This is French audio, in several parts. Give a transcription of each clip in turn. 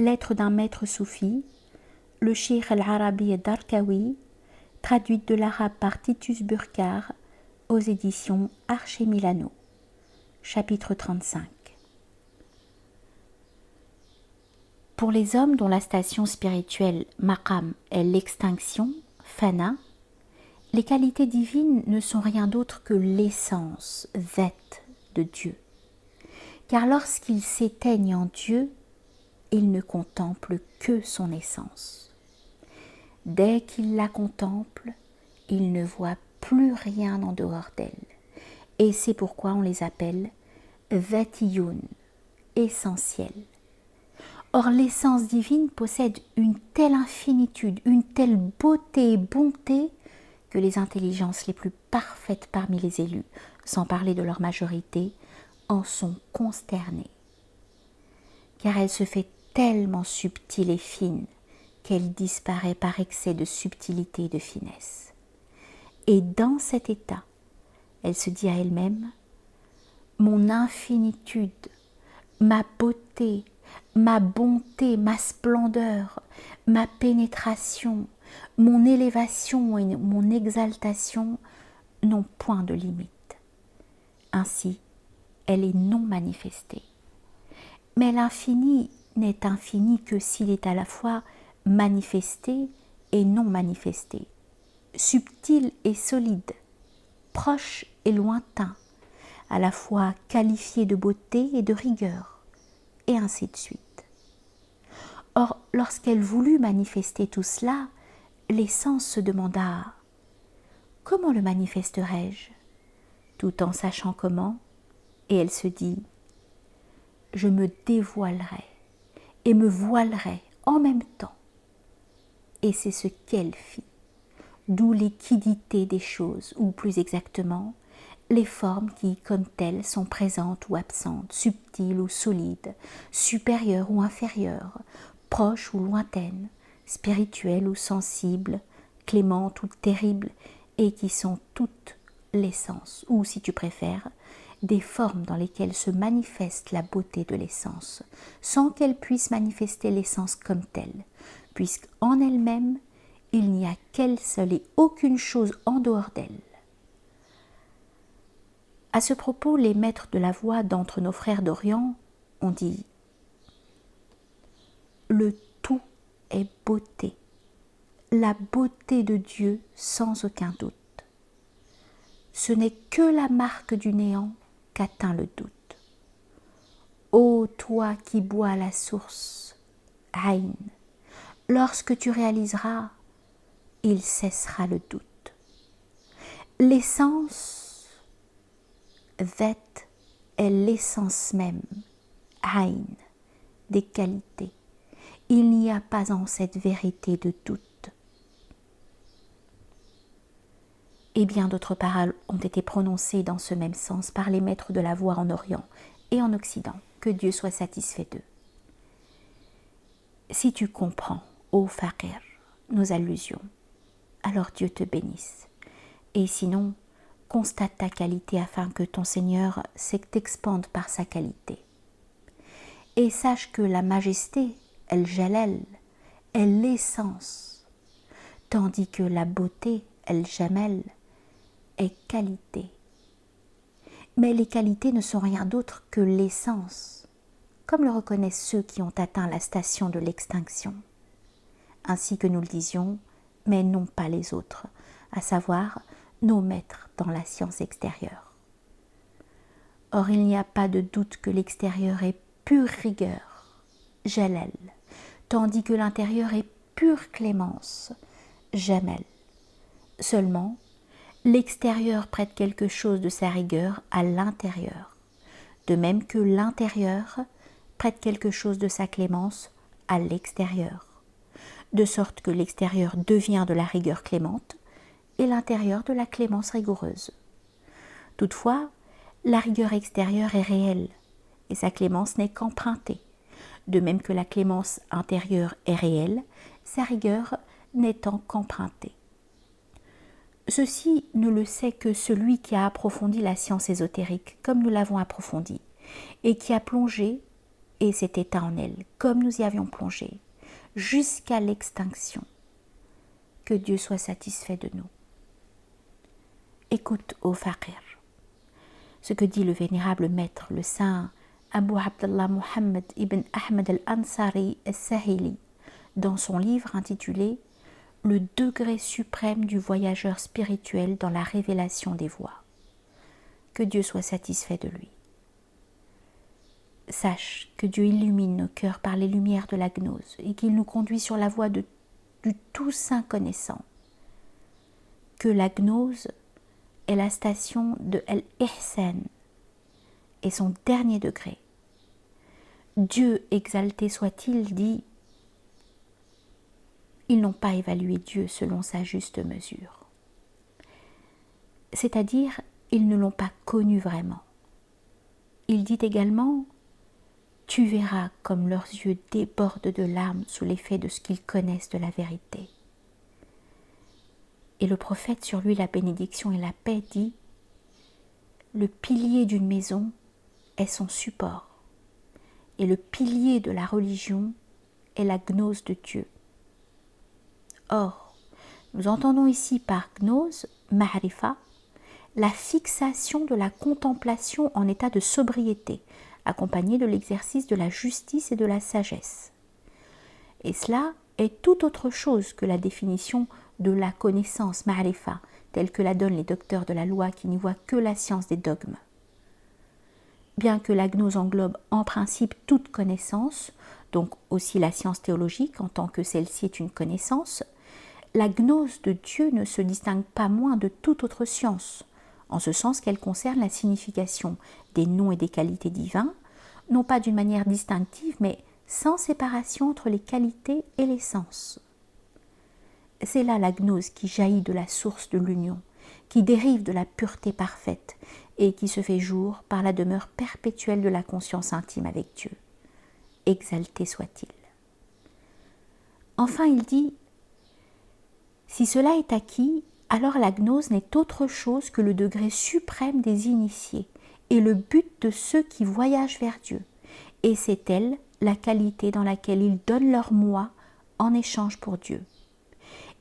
lettre d'un maître soufi, le Cheikh al-Arabi Darkawi, traduite de l'arabe par Titus Burkhardt aux éditions Archer Milano. Chapitre 35. Pour les hommes dont la station spirituelle maqam est l'extinction, fana, les qualités divines ne sont rien d'autre que l'essence, zat, de Dieu. Car lorsqu'ils s'éteignent en Dieu, ils ne contemplent que son essence. Dès qu'ils la contemplent, ils ne voient plus rien en dehors d'elle. Et c'est pourquoi on les appelle zatiyun, essentiels. Or, l'essence divine possède une telle infinitude, une telle beauté et bonté que les intelligences les plus parfaites parmi les élus, sans parler de leur majorité, en sont consternées. Car elle se fait tellement subtile et fine qu'elle disparaît par excès de subtilité et de finesse. Et dans cet état, elle se dit à elle-même « Mon infinitude, ma beauté, ma bonté, ma splendeur, ma pénétration, mon élévation et mon exaltation n'ont point de limite. Ainsi, elle est non manifestée. Mais l'infini n'est infini que s'il est à la fois manifesté et non manifesté, subtil et solide, proche et lointain, à la fois qualifié de beauté et de rigueur, et ainsi de suite. Or, lorsqu'elle voulut manifester tout cela, l'essence se demanda « Comment le manifesterai-je » tout en sachant comment, et elle se dit « Je me dévoilerai et me voilerai en même temps. » Et c'est ce qu'elle fit, d'où l'équidité des choses, ou plus exactement, les formes qui, comme telles, sont présentes ou absentes, subtiles ou solides, supérieures ou inférieures, proches ou lointaines, spirituelles ou sensibles, clémentes ou terribles, et qui sont toutes l'essence, ou si tu préfères, des formes dans lesquelles se manifeste la beauté de l'essence, sans qu'elle puisse manifester l'essence comme telle, puisqu'en elle-même, il n'y a qu'elle seule et aucune chose en dehors d'elle. À ce propos, les maîtres de la voix d'entre nos frères d'Orient ont dit « Le tout est beauté, la beauté de Dieu sans aucun doute. Ce n'est que la marque du néant qu'atteint le doute. Ô toi qui bois à la source, Aïn, lorsque tu réaliseras, il cessera le doute. L'essence, Zat, est l'essence même, Aïn, des qualités. Il n'y a pas en cette vérité de doute. Et bien d'autres paroles ont été prononcées dans ce même sens par les maîtres de la voix en Orient et en Occident. Que Dieu soit satisfait d'eux. Si tu comprends, ô Faqir, nos allusions, alors Dieu te bénisse. Et sinon, constate ta qualité afin que ton Seigneur t'expande par sa qualité. Et sache que la majesté, El-Jalal, est l'essence, tandis que la beauté, El-Jamal, est qualité. Mais les qualités ne sont rien d'autre que l'essence, comme le reconnaissent ceux qui ont atteint la station de l'extinction, ainsi que nous le disions, mais non pas les autres, à savoir nos maîtres dans la science extérieure. Or, il n'y a pas de doute que l'extérieur est pure rigueur, Jalal, tandis que l'intérieur est pure clémence, Jamal. Seulement, l'extérieur prête quelque chose de sa rigueur à l'intérieur, de même que l'intérieur prête quelque chose de sa clémence à l'extérieur, de sorte que l'extérieur devient de la rigueur clémente et l'intérieur de la clémence rigoureuse. Toutefois, la rigueur extérieure est réelle et sa clémence n'est qu'empruntée, de même que la clémence intérieure est réelle, sa rigueur n'étant qu'empruntée. Ceci ne le sait que celui qui a approfondi la science ésotérique, comme nous l'avons approfondie, et qui a plongé et cet état en elle, comme nous y avions plongé, jusqu'à l'extinction. Que Dieu soit satisfait de nous. Écoute, ô Faqir, ce que dit le vénérable maître, le saint Abu Abdallah Muhammad ibn Ahmed al-Ansari al-Sahili, dans son livre intitulé « Le degré suprême du voyageur spirituel dans la révélation des voies ». Que Dieu soit satisfait de lui. Sache que Dieu illumine nos cœurs par les lumières de la gnose et qu'il nous conduit sur la voie du tout saint connaissant. Que la gnose est la station de Al-Ihsan et son dernier degré. Dieu exalté soit-il dit « Ils n'ont pas évalué Dieu selon sa juste mesure ». C'est-à-dire, ils ne l'ont pas connu vraiment. Il dit également « Tu verras comme leurs yeux débordent de larmes sous l'effet de ce qu'ils connaissent de la vérité ». Et le prophète, sur lui la bénédiction et la paix, dit « Le pilier d'une maison est son support, et le pilier de la religion est la gnose de Dieu. » Or, nous entendons ici par gnose, ma'rifa, la fixation de la contemplation en état de sobriété, accompagnée de l'exercice de la justice et de la sagesse. Et cela est tout autre chose que la définition de la connaissance ma'rifa, telle que la donnent les docteurs de la loi qui n'y voient que la science des dogmes. Bien que la gnose englobe en principe toute connaissance, donc aussi la science théologique en tant que celle-ci est une connaissance, la gnose de Dieu ne se distingue pas moins de toute autre science, en ce sens qu'elle concerne la signification des noms et des qualités divins, non pas d'une manière distinctive, mais sans séparation entre les qualités et les sens. C'est là la gnose qui jaillit de la source de l'union, qui dérive de la pureté parfaite et qui se fait jour par la demeure perpétuelle de la conscience intime avec Dieu. Exalté soit-il. Enfin, il dit « Si cela est acquis, alors la gnose n'est autre chose que le degré suprême des initiés et le but de ceux qui voyagent vers Dieu. Et c'est elle la qualité dans laquelle ils donnent leur moi en échange pour Dieu.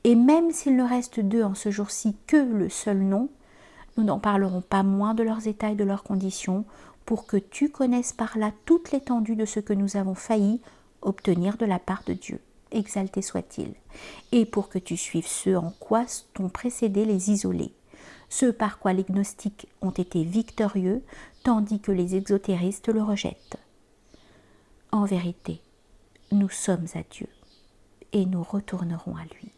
Et même s'il ne reste d'eux en ce jour-ci que le seul nom, nous n'en parlerons pas moins de leurs états et de leurs conditions pour que tu connaisses par là toute l'étendue de ce que nous avons failli obtenir de la part de Dieu. Exalté soit-il. Et pour que tu suives ceux en quoi t'ont précédé les isolés, ceux par quoi les gnostiques ont été victorieux, tandis que les exotéristes le rejettent. En vérité, nous sommes à Dieu et nous retournerons à lui.